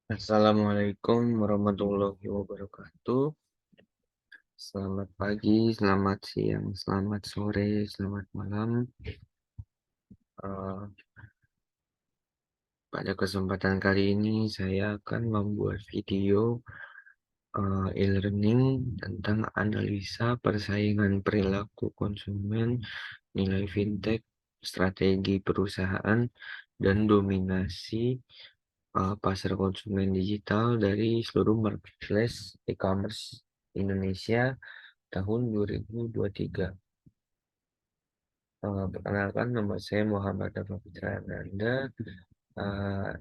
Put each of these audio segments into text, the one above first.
Assalamualaikum warahmatullahi wabarakatuh. Selamat pagi, selamat siang, selamat sore, selamat malam. Eh, Pada kesempatan kali ini saya akan membuat video e-learning tentang analisa persaingan perilaku konsumen, nilai fintech, strategi perusahaan, dan dominasi pasar konsumen digital dari seluruh marketplace e-commerce Indonesia tahun 2023. Perkenalkan, nama saya Muhammad Dafa Fitra Ananda. uh,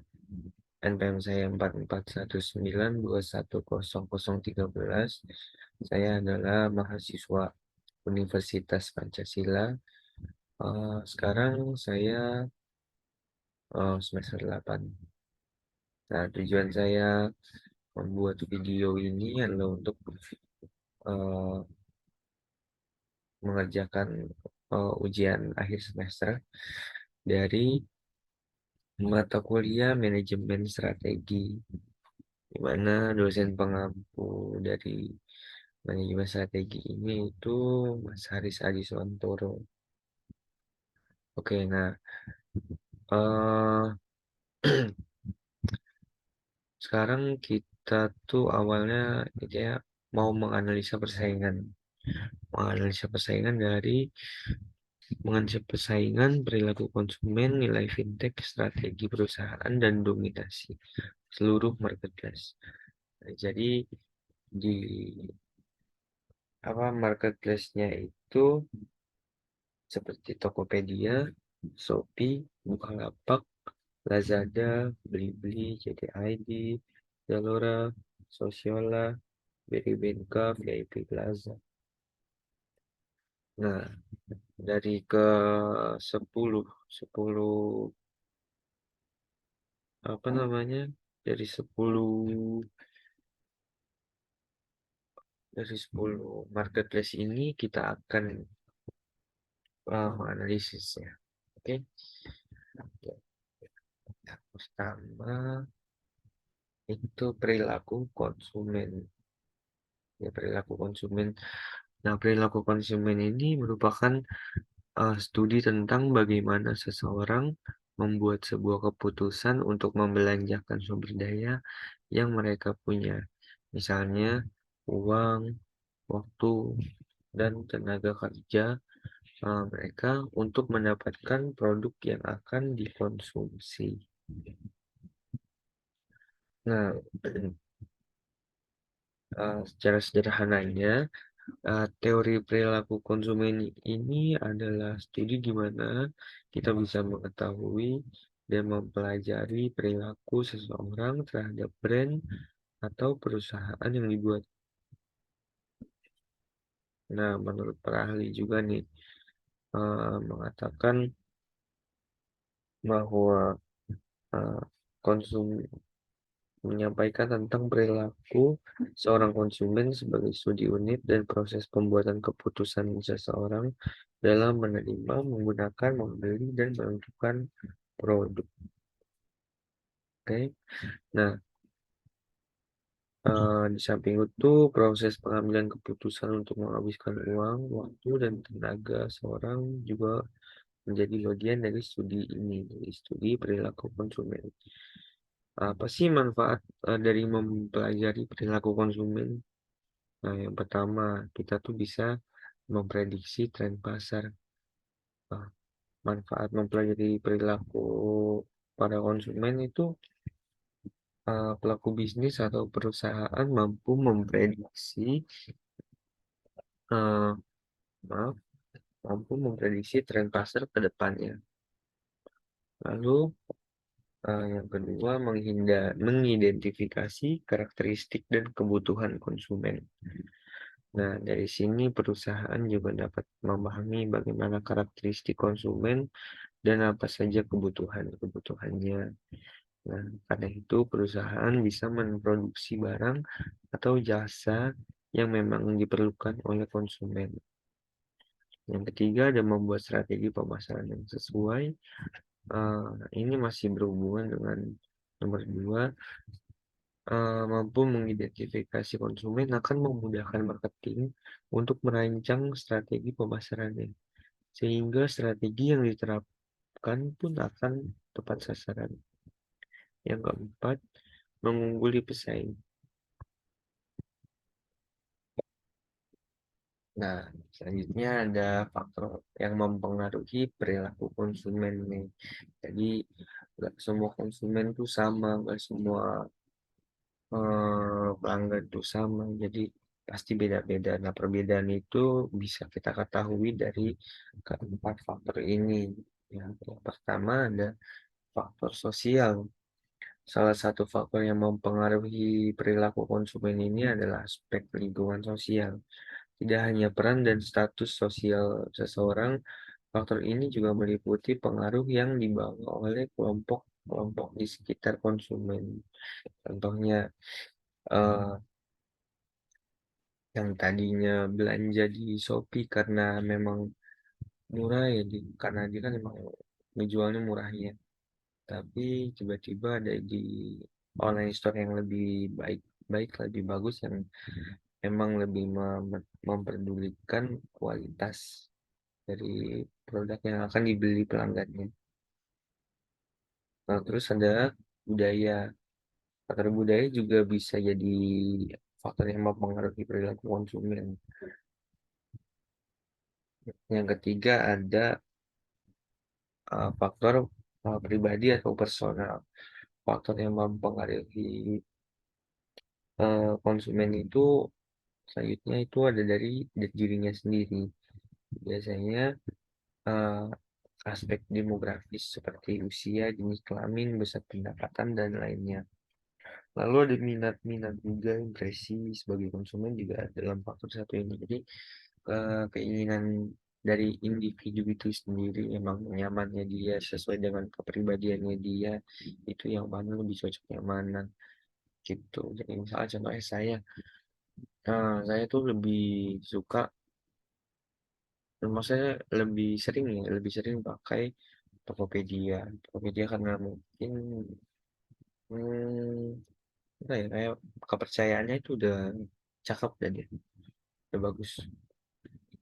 NPM saya 4419210013. Saya adalah mahasiswa Universitas Pancasila. Sekarang saya semester 8. Nah, tujuan saya membuat video ini adalah untuk uh, mengerjakan ujian akhir semester dari mata kuliah manajemen strategi, di mana dosen pengampu dari manajemen strategi ini itu Mas Haris Adi Swantoro. Oke, nah eh sekarang kita tuh awalnya gitu ya mau menganalisa persaingan dari menganalisa persaingan perilaku konsumen, nilai fintech, strategi perusahaan, dan dominasi seluruh marketplace. Nah, jadi di marketplace-nya itu seperti Tokopedia, Shopee, Bukalapak, Lazada, Blibli, JTID, Zalora, Sosiola, Beribinka, VIP Plaza. Nah, dari ke 10 10 apa namanya? Dari 10 marketplace ini kita akan menganalisisnya. Oke. Yang pertama itu perilaku konsumen. Ya, perilaku konsumen. Nah, perilaku konsumen ini merupakan studi tentang bagaimana seseorang membuat sebuah keputusan untuk membelanjakan sumber daya yang mereka punya. Misalnya uang, waktu, dan tenaga kerja mereka untuk mendapatkan produk yang akan dikonsumsi. Nah, secara sederhananya, teori perilaku konsumen ini adalah studi di mana kita bisa mengetahui dan mempelajari perilaku seseorang terhadap brand atau perusahaan yang dibuat. Nah, menurut para ahli juga nih mengatakan bahwa uh, konsum menyampaikan tentang perilaku seorang konsumen sebagai studi unit dan proses pembuatan keputusan seseorang dalam menerima, menggunakan, membeli, dan menentukan produk. Oke, nah di samping itu proses pengambilan keputusan untuk menghabiskan uang, waktu, dan tenaga seorang juga menjadi bagian dari studi ini, dari studi perilaku konsumen. Apa sih manfaat dari mempelajari perilaku konsumen? Nah, yang pertama, kita tuh bisa memprediksi tren pasar. Nah, manfaat mempelajari perilaku para konsumen itu pelaku bisnis atau perusahaan mampu memprediksi uh, maaf, mampu memprediksi tren pasar ke depannya. Lalu yang kedua, mengidentifikasi karakteristik dan kebutuhan konsumen. Nah, dari sini perusahaan juga dapat memahami bagaimana karakteristik konsumen dan apa saja kebutuhannya. Nah, karena itu perusahaan bisa memproduksi barang atau jasa yang memang diperlukan oleh konsumen. Yang ketiga, ada membuat strategi pemasaran yang sesuai. Ini masih berhubungan dengan nomor 2, mampu mengidentifikasi konsumen akan memudahkan marketing untuk merancang strategi pemasarannya, sehingga strategi yang diterapkan pun akan tepat sasaran. Yang keempat, mengungguli pesaing. Nah, selanjutnya ada faktor yang mempengaruhi perilaku konsumen nih. Jadi, nggak semua konsumen tuh sama, nggak semua pelanggan tuh sama. Jadi, pasti beda-beda. Nah, perbedaan itu bisa kita ketahui dari keempat faktor ini. Yang pertama ada faktor sosial. Salah satu faktor yang mempengaruhi perilaku konsumen ini adalah aspek lingkungan sosial. Tidak hanya peran dan status sosial seseorang, faktor ini juga meliputi pengaruh yang dibawa oleh kelompok-kelompok di sekitar konsumen. Contohnya, eh, yang tadinya belanja di Shopee karena memang murah ya, karena dia kan memang menjualnya murahnya. Tapi tiba-tiba ada di online store yang lebih baik, lebih bagus yang emang lebih memperdulikan kualitas dari produk yang akan dibeli pelanggannya. Nah, terus ada budaya. Faktor budaya juga bisa jadi faktor yang mempengaruhi perilaku konsumen. Yang ketiga ada faktor pribadi atau personal. Faktor yang mempengaruhi konsumen itu selanjutnya itu ada dari dirinya sendiri. Biasanya eh, aspek demografis seperti usia, jenis kelamin, besar pendapatan, dan lainnya. Lalu ada minat-minat juga, impresi sebagai konsumen juga dalam faktor satu ini. Jadi keinginan dari individu itu sendiri, emang nyamannya dia sesuai dengan kepribadiannya dia, itu yang mana lebih cocok yang mana gitu. Jadi misalnya contohnya saya tuh lebih suka, maksudnya lebih sering pakai Tokopedia. Tokopedia karena mungkin apa ya, kayak kepercayaannya itu udah cakep dan ya, udah bagus.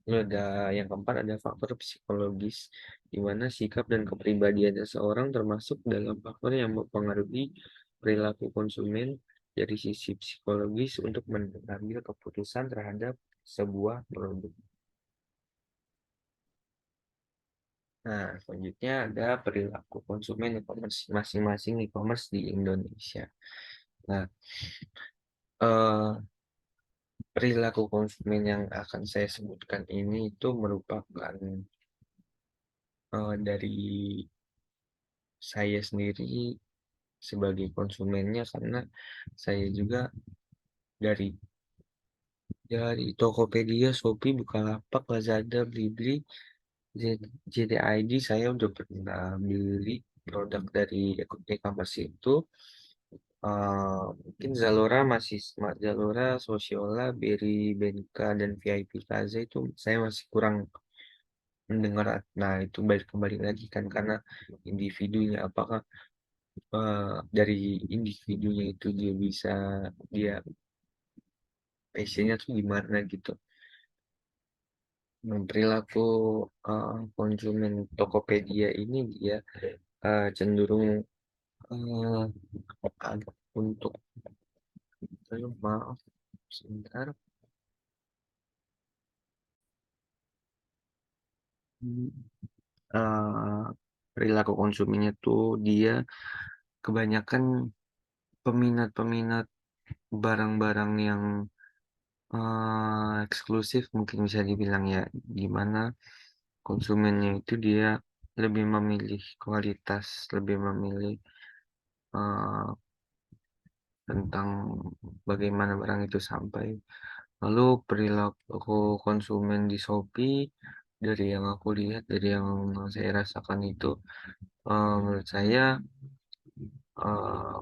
Lalu ada yang keempat ada faktor psikologis, di mana sikap dan kepribadian seseorang termasuk dalam faktor yang mempengaruhi perilaku konsumen dari sisi psikologis untuk mengambil keputusan terhadap sebuah produk. Nah, selanjutnya ada perilaku konsumen e-commerce masing-masing e-commerce di Indonesia. Nah, eh, perilaku konsumen yang akan saya sebutkan ini itu merupakan dari saya sendiri sebagai konsumennya karena saya juga dari Tokopedia, Shopee, Bukalapak, Lazada, Blibli, JDID saya udah pernah beli produk dari e-commerce itu. Mungkin Zalora, Sosiola, Berry, Benka, dan VIP Plaza itu saya masih kurang mendengar. Nah, itu balik kembali lagi kan karena individunya, apakah dari individunya itu dia passionnya tuh gimana gitu. Nah, perilaku konsumen Tokopedia ini dia cenderung uh, untuk maaf sebentar. Hmm, eh, perilaku konsumennya tuh dia kebanyakan peminat-peminat barang-barang yang eksklusif mungkin bisa dibilang ya, gimana konsumennya itu dia lebih memilih kualitas, lebih memilih eh, tentang bagaimana barang itu sampai. Lalu perilaku konsumen di Shopee dari yang aku lihat, dari yang saya rasakan itu, menurut saya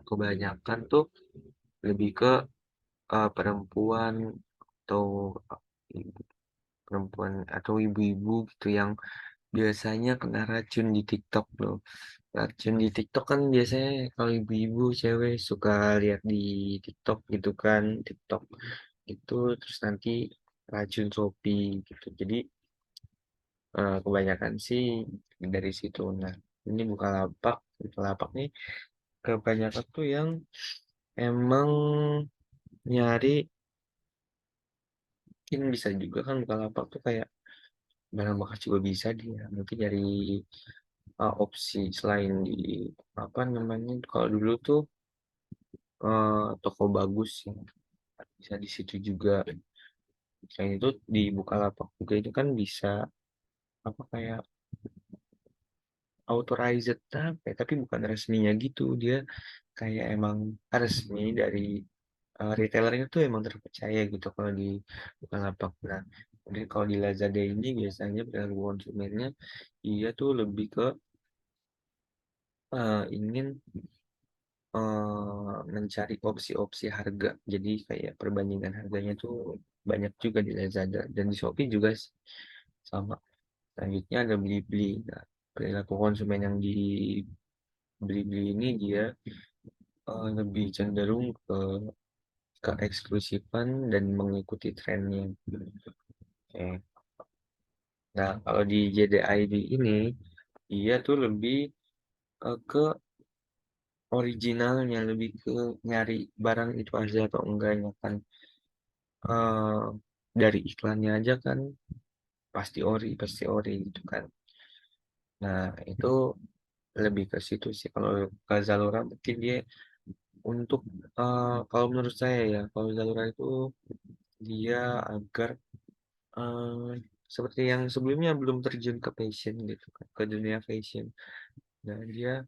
kebanyakan tuh lebih ke perempuan atau ibu- perempuan atau ibu-ibu gitu yang biasanya kena racun di TikTok loh. Racun di TikTok kan biasanya kalau ibu-ibu cewek suka lihat di TikTok gitu kan, TikTok itu terus nanti racun Shopee gitu. Jadi kebanyakan sih dari situ. Nah, ini Bukalapak nih kebanyakan tuh yang emang nyari, mungkin bisa juga kan Bukalapak tuh kayak barang bekas juga bisa dia. Mungkin dari opsi selain di apa namanya, kalau dulu tuh toko bagus ya, bisa di situ juga. Selain itu di Bukalapak juga itu kan bisa apa kayak authorized apa ya, tapi bukan resminya gitu. Dia kayak emang resmi dari retailernya tuh emang terpercaya gitu kalau di Bukalapak. Nah, kemudian kalau di Lazada ini biasanya perilaku konsumennya iya tuh lebih ke ingin mencari opsi-opsi harga. Jadi kayak perbandingan harganya tuh banyak juga di Lazada dan di Shopee juga sama. Selanjutnya ada Blibli. Nah, perilaku konsumen yang di Blibli ini dia lebih cenderung ke keeksklusifan dan mengikuti trennya. Oke. Nah, kalau di JDID ini dia tuh lebih ke originalnya, lebih ke nyari barang itu aja atau enggaknya kan. eh dari iklannya aja kan pasti ori gitu kan. Nah, itu lebih ke situ sih. Kalau ke Zalora mungkin dia untuk kalau menurut saya ya, kalau Zalora itu dia agar eh, seperti yang sebelumnya belum terjun ke fashion gitu kan, ke dunia fashion. Nah, dia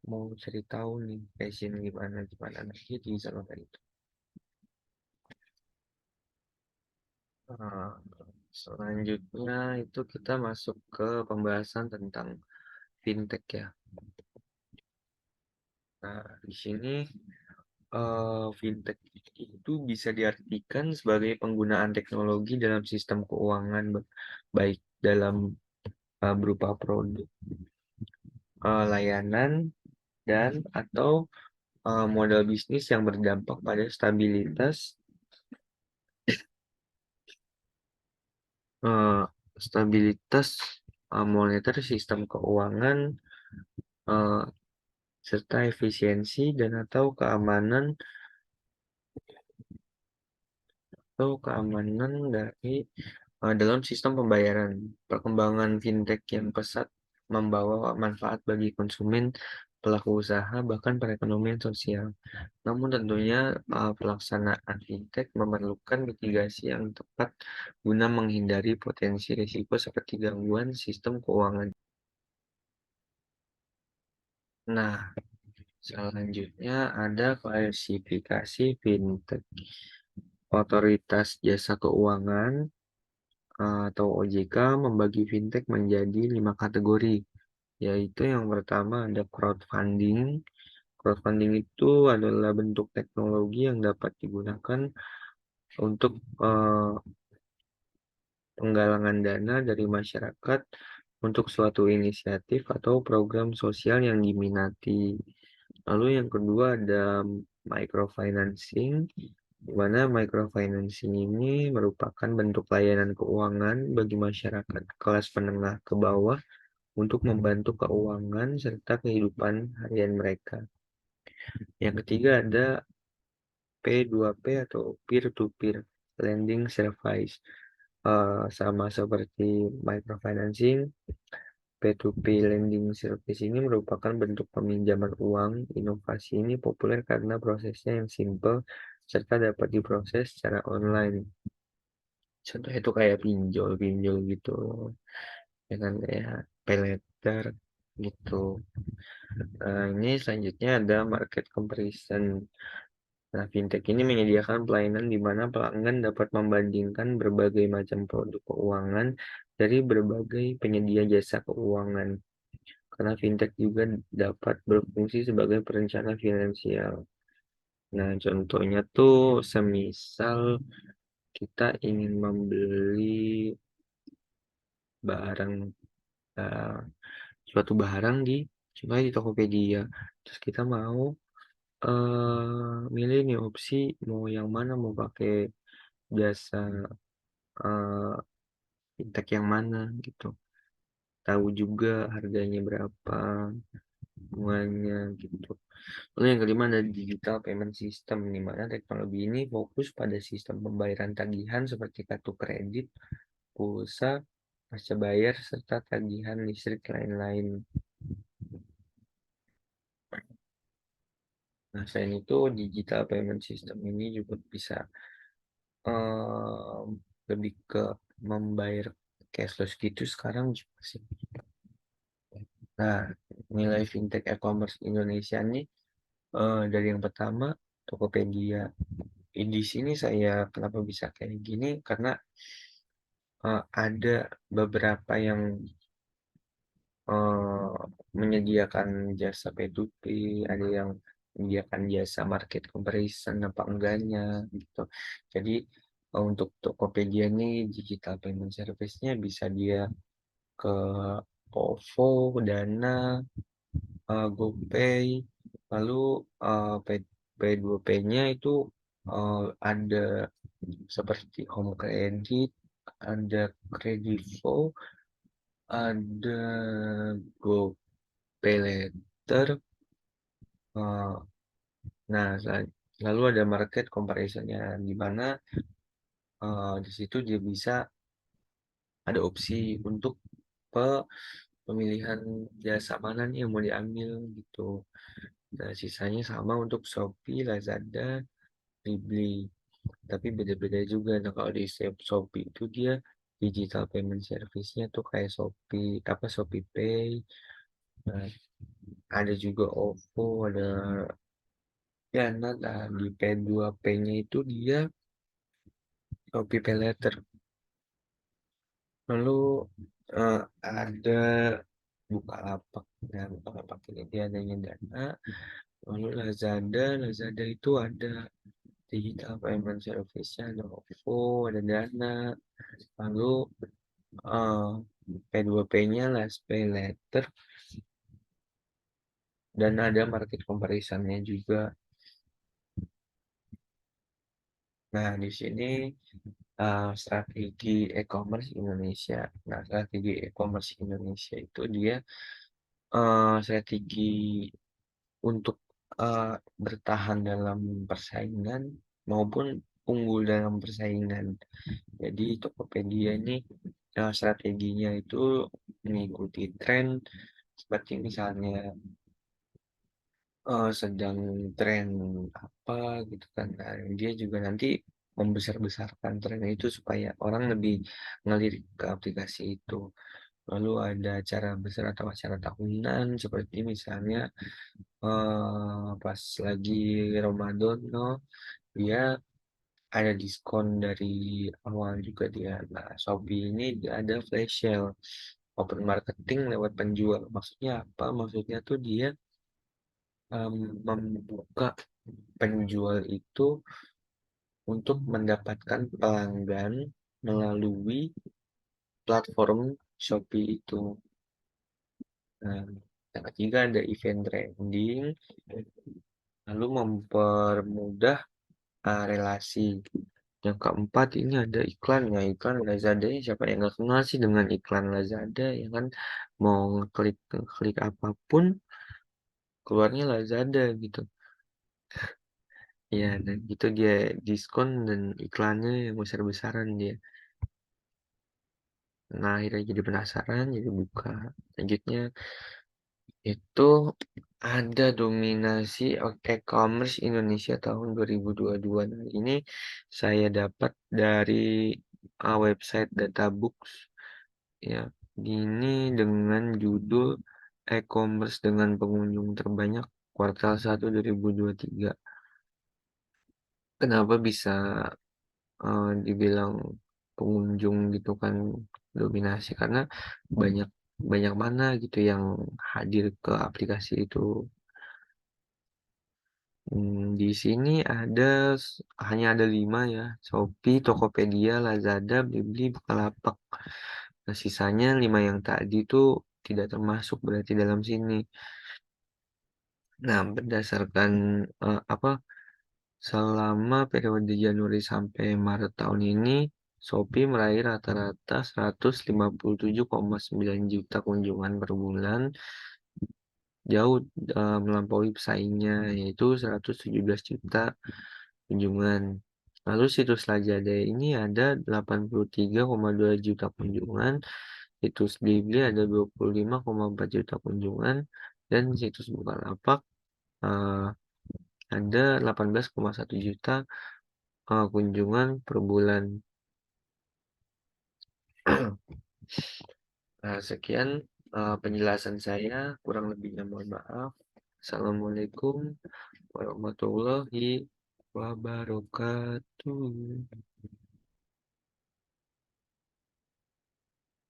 mau cari tahu nih fashion gimana gimana. Nah, dia di Zalora itu. Nah, selanjutnya itu kita masuk ke pembahasan tentang fintech ya. Nah, di sini fintech itu bisa diartikan sebagai penggunaan teknologi dalam sistem keuangan, baik dalam berupa produk, layanan, dan atau modal bisnis yang berdampak pada eh, stabilitas moneter sistem keuangan, eh, serta efisiensi dan atau keamanan dari dalam sistem pembayaran. Perkembangan fintech yang pesat membawa manfaat bagi konsumen, pelaku usaha, bahkan perekonomian sosial. Namun tentunya pelaksanaan fintech memerlukan mitigasi yang tepat guna menghindari potensi risiko seperti gangguan sistem keuangan. Nah, selanjutnya ada klasifikasi fintech. Otoritas Jasa Keuangan atau OJK membagi fintech menjadi 5 kategori, yaitu yang pertama ada crowdfunding. Crowdfunding itu adalah bentuk teknologi yang dapat digunakan untuk penggalangan dana dari masyarakat untuk suatu inisiatif atau program sosial yang diminati. Lalu yang kedua ada microfinancing, di mana microfinancing ini merupakan bentuk layanan keuangan bagi masyarakat kelas menengah ke bawah untuk membantu keuangan serta kehidupan harian mereka. Yang ketiga ada P2P atau peer-to-peer lending service. Sama seperti microfinancing, P2P lending service ini merupakan bentuk peminjaman uang. Inovasi ini populer karena prosesnya yang simple serta dapat diproses secara online. Contoh itu kayak pinjol-pinjol gitu, dengan ya pay letter gitu. Nah, ini selanjutnya ada market comparison. Nah, fintech ini menyediakan pelayanan di mana pelanggan dapat membandingkan berbagai macam produk keuangan dari berbagai penyedia jasa keuangan. Karena fintech juga dapat berfungsi sebagai perencana finansial. Nah, contohnya tuh semisal kita ingin membeli barang, eh, suatu barang di contohnya di Tokopedia. Terus kita mau, milih nih opsi mau yang mana, mau pakai jasa, eee, fintech yang mana gitu. Tahu juga harganya berapa, bunganya gitu. Lalu yang kelima ada digital payment system, di mana teknologi ini fokus pada sistem pembayaran tagihan seperti kartu kredit, pulsa, pasca bayar, serta tagihan listrik lain-lain. Nah, selain itu digital payment system ini juga bisa em, lebih ke membayar cashless gitu sekarang juga sih. Nah, nilai fintech e-commerce Indonesia nih, dari yang pertama Tokopedia. Di sini saya kenapa bisa kayak gini karena ada beberapa yang eh, menyediakan jasa P2P, ada yang menyediakan jasa market comparison apa enggaknya gitu. Jadi untuk Tokopedia nih digital payment service-nya bisa dia ke OVO, Dana, GoPay, lalu P2P-nya itu ada seperti Home Credit, ada Kredivo, ada GoPay Later, eh, nah lalu ada market comparison-nya di mana di situ dia bisa ada opsi untuk pemilihan jasa mana nih yang mau diambil gitu. Nah, sisanya sama untuk Shopee, Lazada, Blibli. Tapi beda-beda juga. Nah, kalau di Shopee itu dia digital payment service-nya tuh kayak Shopee, apa Shopee Pay. Nah, ada juga OVO, ada Dana. Nah, di P2P-nya itu dia Shopee Pay Later. Lalu ada Bukalapak. Nah, Bukalapak ini dia adanya Dana. Lalu Lazada itu ada digital payment service-nya, ada OVO, ada Dana. Lalu eh, P2P-nya Last Pay Later dan ada market comparison-nya juga. Nah, di sini strategi e-commerce Indonesia. Nah, strategi e-commerce Indonesia itu dia strategi untuk bertahan dalam persaingan maupun unggul dalam persaingan. Jadi Tokopedia ini strateginya itu mengikuti tren seperti misalnya sedang tren apa gitu kan. Nah, dia juga nanti membesar-besarkan tren itu supaya orang lebih ngelirik ke aplikasi itu. Lalu ada acara besar atau acara tahunan seperti misalnya pas lagi Ramadan, no, dia ada diskon dari awal juga dia. Nah, Shopee ini dia ada flash sale, open marketing lewat penjual. Maksudnya apa? Maksudnya tuh dia membuka penjual itu untuk mendapatkan pelanggan melalui platform Shopee itu. Nah, yang ketiga ada event trending, lalu mempermudah relasi. Yang keempat ini ada iklan. Ya, iklan Lazada ini siapa yang nggak kenal sih dengan iklan Lazada ya kan? Mau ngeklik ngeklik apapun keluarnya Lazada gitu. Ya, dan itu dia diskon dan iklannya yang besar-besaran dia. Nah, akhirnya jadi penasaran, jadi buka. Selanjutnya itu ada dominasi e-commerce Indonesia tahun 2022. Nah, ini saya dapat dari website Databooks ya. Ini dengan judul e-commerce dengan pengunjung terbanyak kuartal 1 2023. Kenapa bisa dibilang pengunjung gitu kan dominasi karena banyak banyak mana gitu yang hadir ke aplikasi itu. Di sini hanya ada 5 ya, Shopee, Tokopedia, Lazada, Blibli, Bukalapak. Nah, sisanya 5 yang tadi itu tidak termasuk berarti dalam sini. Nah, berdasarkan, apa, selama periode Januari sampai Maret tahun ini, Shopee meraih rata-rata 157,9 juta kunjungan per bulan, jauh, melampaui pesaingnya, yaitu 117 juta kunjungan. Lalu situs Lazada ini ada 83,2 juta kunjungan, situs Blibli ada 25,4 juta kunjungan, dan situs Bukalapak, eee, ada 18,1 juta, kunjungan per bulan. Nah, sekian, penjelasan saya, kurang lebihnya mohon maaf. Assalamualaikum warahmatullahi wabarakatuh.